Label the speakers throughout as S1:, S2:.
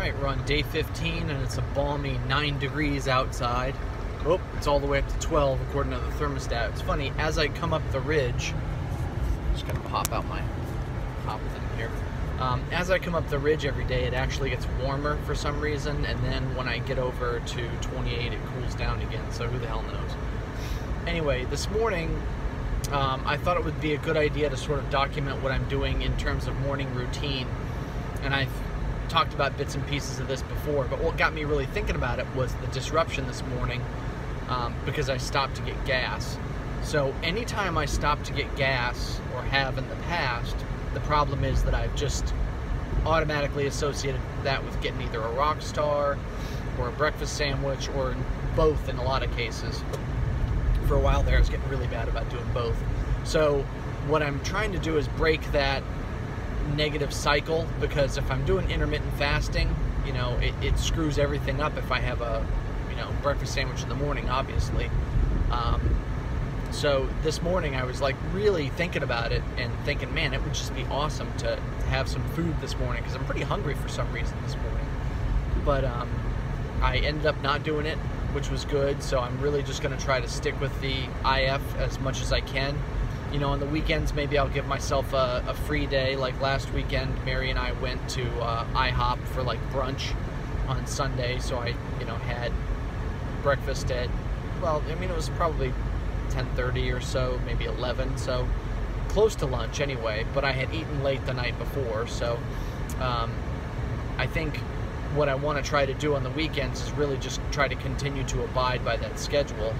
S1: Alright, we're on day 15 and it's a balmy 9 degrees outside. Oh, it's all the way up to 12 according to the thermostat. It's funny, as I come up the ridge, just gonna pop out my top thing here. As I come up the ridge every day, it actually gets warmer for some reason, and then when I get over to 28, it cools down again, so who the hell knows. Anyway, this morning, I thought it would be a good idea to sort of document what I'm doing in terms of morning routine, and I've talked about bits and pieces of this before, but what got me really thinking about it was the disruption this morning, because I stopped to get gas. So anytime I stop to get gas, or have in the past, the problem is that I've just automatically associated that with getting either a Rockstar or a breakfast sandwich, or both in a lot of cases. For a while there, I was getting really bad about doing both. So what I'm trying to do is break that negative cycle, because if I'm doing intermittent fasting, you know, it screws everything up if I have a, you know, breakfast sandwich in the morning, obviously. So this morning I was like really thinking about it and thinking, man, it would just be awesome to have some food this morning, because I'm pretty hungry for some reason this morning. But I ended up not doing it, which was good. So I'm really just going to try to stick with the IF as much as I can. You know, on the weekends, maybe I'll give myself a free day. Like last weekend, Mary and I went to IHOP for like brunch on Sunday. So I, you know, had breakfast at, well, I mean, it was probably 10:30 or so, maybe 11, so close to lunch anyway, but I had eaten late the night before. So I think what I want to try to do on the weekends is really just try to continue to abide by that schedule.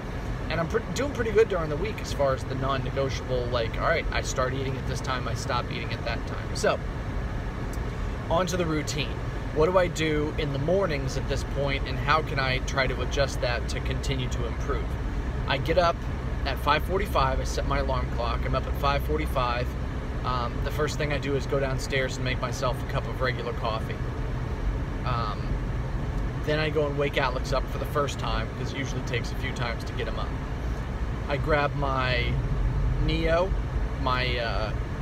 S1: And I'm doing pretty good during the week as far as the non-negotiable, like, all right, I start eating at this time, I stop eating at that time. So, on to the routine. What do I do in the mornings at this point, and how can I try to adjust that to continue to improve? I get up at 5:45, I set my alarm clock, I'm up at 5:45. The first thing I do is go downstairs and make myself a cup of regular coffee. Then I go and wake Alex up for the first time, because it usually takes a few times to get him up. I grab my Neo, my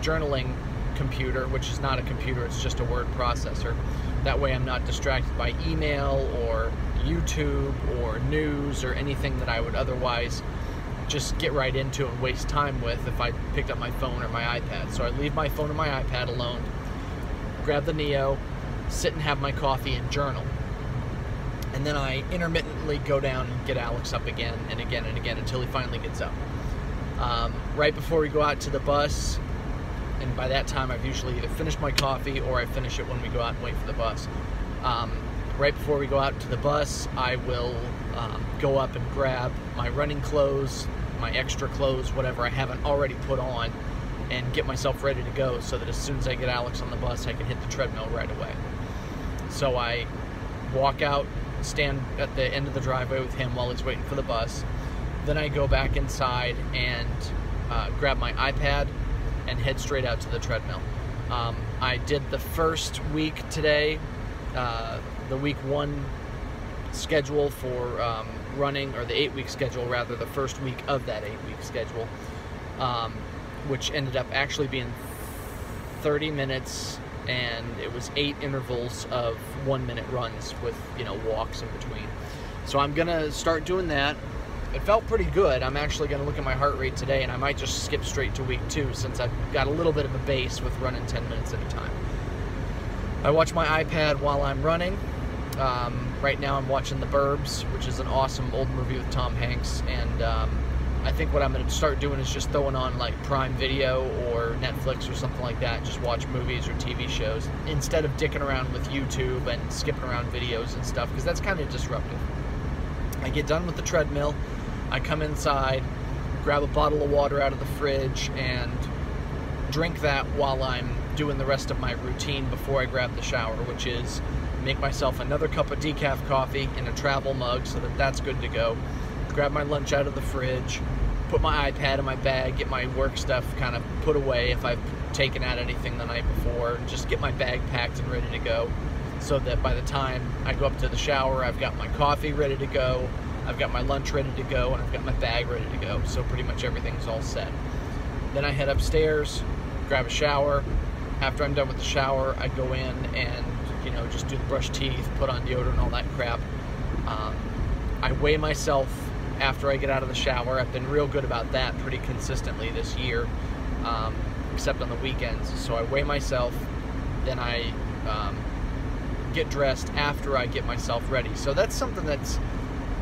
S1: journaling computer, which is not a computer, it's just a word processor. That way I'm not distracted by email or YouTube or news or anything that I would otherwise just get right into and waste time with if I picked up my phone or my iPad. So I leave my phone and my iPad alone, grab the Neo, sit and have my coffee and journal. And then I intermittently go down and get Alex up again and again and again until he finally gets up. Right before we go out to the bus, and by that time I've usually either finished my coffee or I finish it when we go out and wait for the bus. Right before we go out to the bus, I will go up and grab my running clothes, my extra clothes, whatever I haven't already put on, and get myself ready to go so that as soon as I get Alex on the bus, I can hit the treadmill right away. So I walk out, stand at the end of the driveway with him while he's waiting for the bus. Then I go back inside and grab my iPad and head straight out to the treadmill. I did the first week today, the week 1 schedule for running, or the 8-week schedule rather, the first week of that 8-week schedule, which ended up actually being 30 minutes, and it was 8 intervals of 1-minute runs with, you know, walks in between. So I'm gonna start doing that. It felt pretty good. I'm actually gonna look at my heart rate today, and I might just skip straight to week 2 since I've got a little bit of a base with running 10 minutes at a time. I watch my iPad while I'm running. Right now I'm watching The Burbs, which is an awesome old movie with Tom Hanks, and I think what I'm going to start doing is just throwing on like Prime Video or Netflix or something like that, just watch movies or TV shows instead of dicking around with YouTube and skipping around videos and stuff, because that's kind of disruptive. I get done with the treadmill, I come inside, grab a bottle of water out of the fridge and drink that while I'm doing the rest of my routine before I grab the shower, which is make myself another cup of decaf coffee in a travel mug so that that's good to go. Grab my lunch out of the fridge, put my iPad in my bag, get my work stuff kind of put away if I've taken out anything the night before, and just get my bag packed and ready to go, so that by the time I go up to the shower, I've got my coffee ready to go, I've got my lunch ready to go, and I've got my bag ready to go. So pretty much everything's all set. Then I head upstairs, grab a shower. After I'm done with the shower, I go in and you know, just do the brush teeth, put on deodorant, all that crap. I weigh myself after I get out of the shower. I've been real good about that pretty consistently this year, except on the weekends. So I weigh myself, then I get dressed after I get myself ready. So that's something that's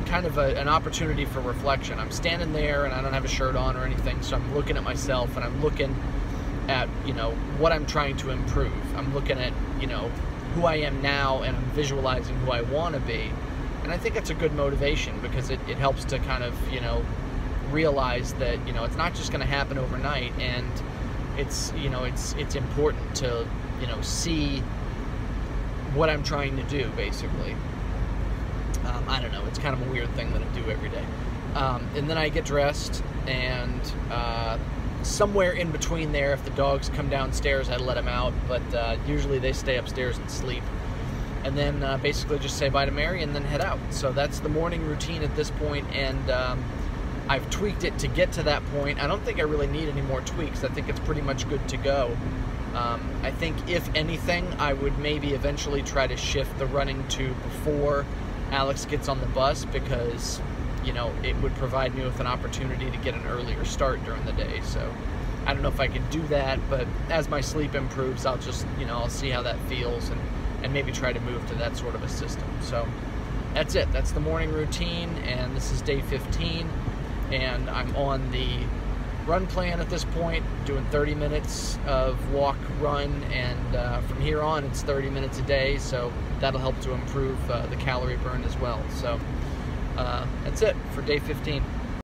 S1: kind of an opportunity for reflection. I'm standing there and I don't have a shirt on or anything, so I'm looking at myself and I'm looking at, you know, what I'm trying to improve. I'm looking at, you know, who I am now, and I'm visualizing who I want to be. And I think it's a good motivation, because it helps to kind of, you know, realize that, you know, it's not just going to happen overnight, and it's, you know, it's important to, you know, see what I'm trying to do, basically. I don't know, it's kind of a weird thing that I do every day. And then I get dressed, and somewhere in between there, if the dogs come downstairs, I let them out, but usually they stay upstairs and sleep. And then basically just say bye to Mary and then head out. So that's the morning routine at this point, and I've tweaked it to get to that point. I don't think I really need any more tweaks. I think it's pretty much good to go. I think, if anything, I would maybe eventually try to shift the running to before Alex gets on the bus, because, you know, it would provide me with an opportunity to get an earlier start during the day. So I don't know if I can do that, but as my sleep improves, I'll just, you know, I'll see how that feels, and maybe try to move to that sort of a system. So that's it. That's the morning routine, and this is day 15, and I'm on the run plan at this point, doing 30 minutes of walk, run, and from here on it's 30 minutes a day, so that'll help to improve the calorie burn as well. So that's it for day 15.